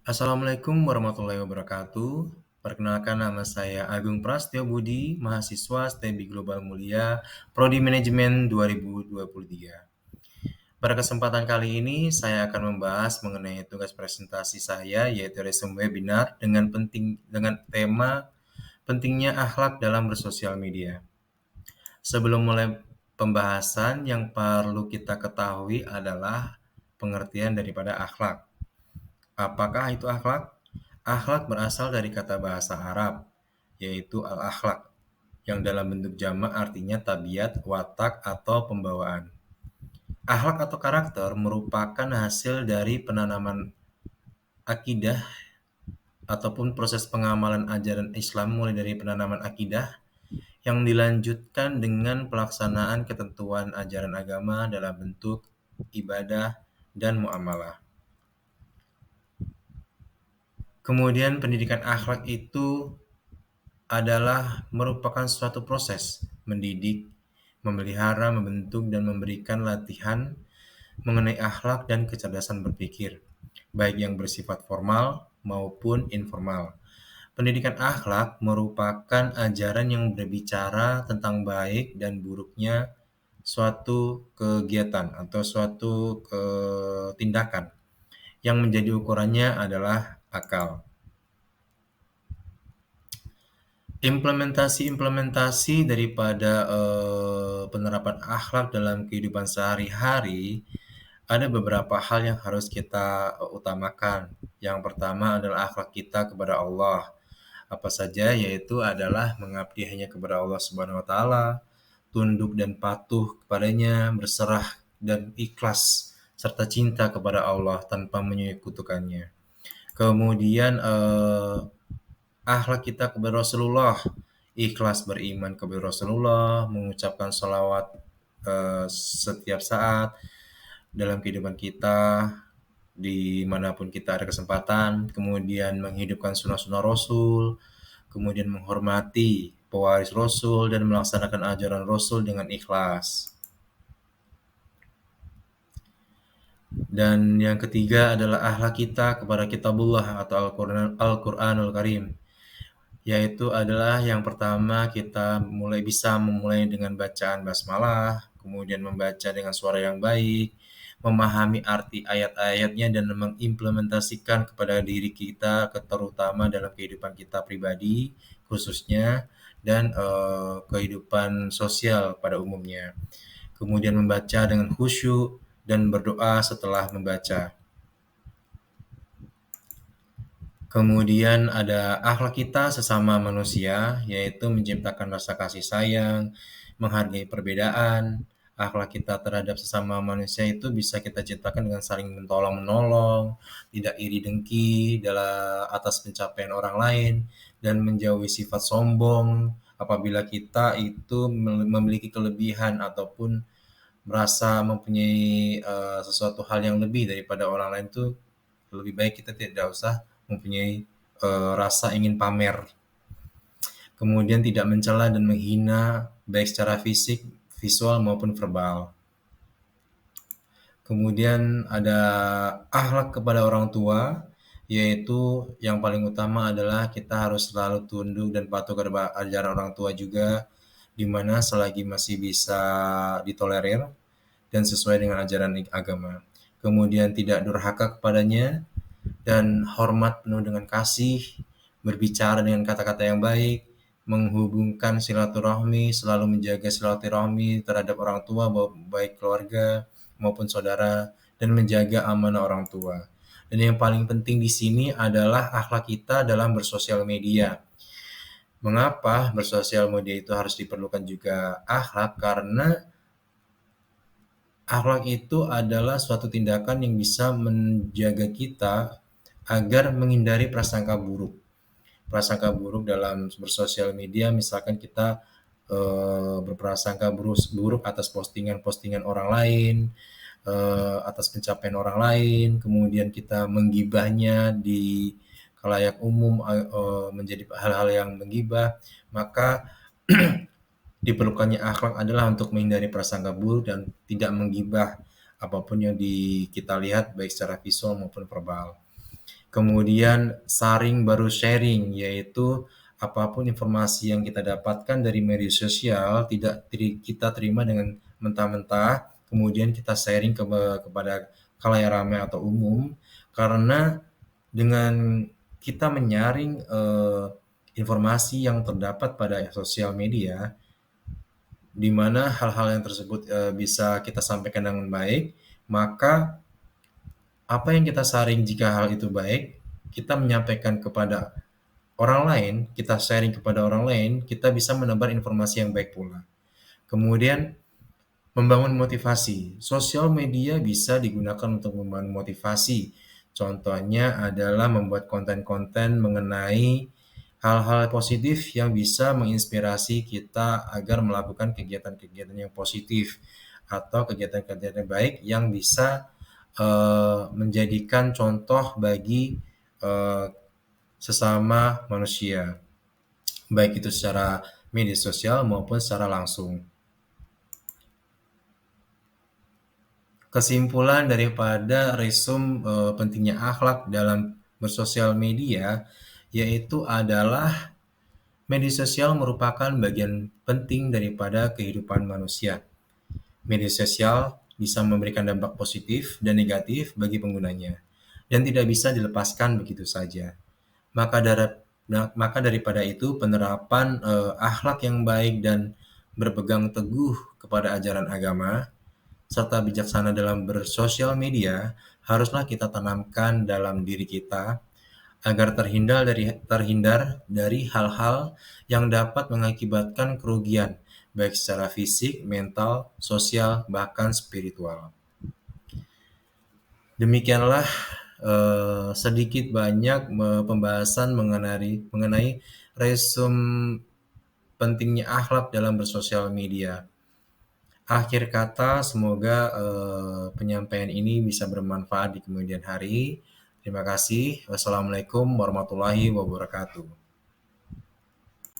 Assalamualaikum warahmatullahi wabarakatuh. Perkenalkan nama saya Agung Prasetyo Budi, mahasiswa STEBI Global Mulia, Prodi Manajemen 2023. Pada kesempatan kali ini, saya akan membahas mengenai tugas presentasi saya, yaitu resume webinar dengan tema pentingnya akhlak dalam bersosial media. Sebelum mulai pembahasan, yang perlu kita ketahui adalah pengertian daripada akhlak. Apakah itu akhlak? Akhlak berasal dari kata bahasa Arab, yaitu al-akhlak, yang dalam bentuk jamak artinya tabiat, watak, atau pembawaan. Akhlak atau karakter merupakan hasil dari penanaman akidah ataupun proses pengamalan ajaran Islam mulai dari penanaman akidah yang dilanjutkan dengan pelaksanaan ketentuan ajaran agama dalam bentuk ibadah dan muamalah. Kemudian pendidikan akhlak itu adalah merupakan suatu proses mendidik, memelihara, membentuk, dan memberikan latihan mengenai akhlak dan kecerdasan berpikir, baik yang bersifat formal maupun informal. Pendidikan akhlak merupakan ajaran yang berbicara tentang baik dan buruknya suatu kegiatan atau suatu tindakan yang menjadi ukurannya adalah akal. Implementasi daripada penerapan akhlak dalam kehidupan sehari-hari ada beberapa hal yang harus kita utamakan. Yang pertama adalah akhlak kita kepada Allah. Apa saja? Yaitu adalah mengabdi hanya kepada Allah Subhanahu wa taala, tunduk dan patuh kepadanya, berserah dan ikhlas serta cinta kepada Allah tanpa menyekutukannya. Kemudian akhlak kita kepada Rasulullah, ikhlas beriman kepada Rasulullah, mengucapkan salawat setiap saat dalam kehidupan kita, dimanapun kita ada kesempatan, kemudian menghidupkan sunnah-sunnah Rasul, kemudian menghormati pewaris Rasul dan melaksanakan ajaran Rasul dengan ikhlas. Dan yang ketiga adalah akhlak kita kepada kitabullah atau Al-Quranul Karim, yaitu adalah yang pertama kita bisa memulai dengan bacaan basmalah, kemudian membaca dengan suara yang baik, memahami arti ayat-ayatnya dan mengimplementasikan kepada diri kita, terutama dalam kehidupan kita pribadi khususnya dan kehidupan sosial pada umumnya. Kemudian membaca dengan khusyuk dan berdoa setelah membaca. Kemudian ada akhlak kita sesama manusia, yaitu menciptakan rasa kasih sayang, menghargai perbedaan. Akhlak kita terhadap sesama manusia itu bisa kita ciptakan dengan saling menolong-menolong, tidak iri dengki dalam atas pencapaian orang lain, dan menjauhi sifat sombong apabila kita itu memiliki kelebihan ataupun merasa mempunyai sesuatu hal yang lebih daripada orang lain, itu lebih baik kita tidak usah mempunyai rasa ingin pamer. Kemudian tidak mencela dan menghina baik secara fisik, visual maupun verbal. Kemudian ada akhlak kepada orang tua, yaitu yang paling utama adalah kita harus selalu tunduk dan patuh kepada ajaran orang tua juga, di mana selagi masih bisa ditolerir dan sesuai dengan ajaran agama. Kemudian tidak durhaka kepadanya, dan hormat penuh dengan kasih, berbicara dengan kata-kata yang baik, menghubungkan silaturahmi, selalu menjaga silaturahmi terhadap orang tua, baik keluarga maupun saudara, dan menjaga amanah orang tua. Dan yang paling penting di sini adalah akhlak kita dalam bersosial media. Mengapa bersosial media itu harus diperlukan juga akhlak? Karena akhlak itu adalah suatu tindakan yang bisa menjaga kita agar menghindari prasangka buruk. Prasangka buruk dalam bersosial media, misalkan kita berprasangka buruk atas postingan-postingan orang lain, atas pencapaian orang lain, kemudian kita menggibahnya di khalayak umum, menjadi hal-hal yang menggibah, maka diperlukannya akhlak adalah untuk menghindari prasangka buruk dan tidak menggibah apapun yang kita lihat baik secara visual maupun verbal. Kemudian saring baru sharing, yaitu apapun informasi yang kita dapatkan dari media sosial tidak kita terima dengan mentah-mentah, kemudian kita sharing kepada khalayak ramai atau umum, karena dengan kita menyaring informasi yang terdapat pada sosial media, di mana hal-hal yang tersebut bisa kita sampaikan dengan baik, maka apa yang kita saring jika hal itu baik, kita menyampaikan kepada orang lain, kita sharing kepada orang lain, kita bisa menebar informasi yang baik pula. Kemudian membangun motivasi. Sosial media bisa digunakan untuk membangun motivasi. Contohnya adalah membuat konten-konten mengenai hal-hal positif yang bisa menginspirasi kita agar melakukan kegiatan-kegiatan yang positif atau kegiatan-kegiatan baik yang bisa menjadikan contoh bagi eh, sesama manusia, baik itu secara media sosial maupun secara langsung. Kesimpulan daripada resum pentingnya akhlak dalam bersosial media yaitu adalah media sosial merupakan bagian penting daripada kehidupan manusia. Media sosial bisa memberikan dampak positif dan negatif bagi penggunanya dan tidak bisa dilepaskan begitu saja. Maka daripada itu penerapan akhlak yang baik dan berpegang teguh kepada ajaran agama serta bijaksana dalam bersosial media haruslah kita tanamkan dalam diri kita agar terhindar dari hal-hal yang dapat mengakibatkan kerugian baik secara fisik, mental, sosial, bahkan spiritual. Demikianlah sedikit banyak pembahasan mengenai resum pentingnya akhlak dalam bersosial media. Akhir kata, semoga penyampaian ini bisa bermanfaat di kemudian hari. Terima kasih. Wassalamualaikum warahmatullahi wabarakatuh.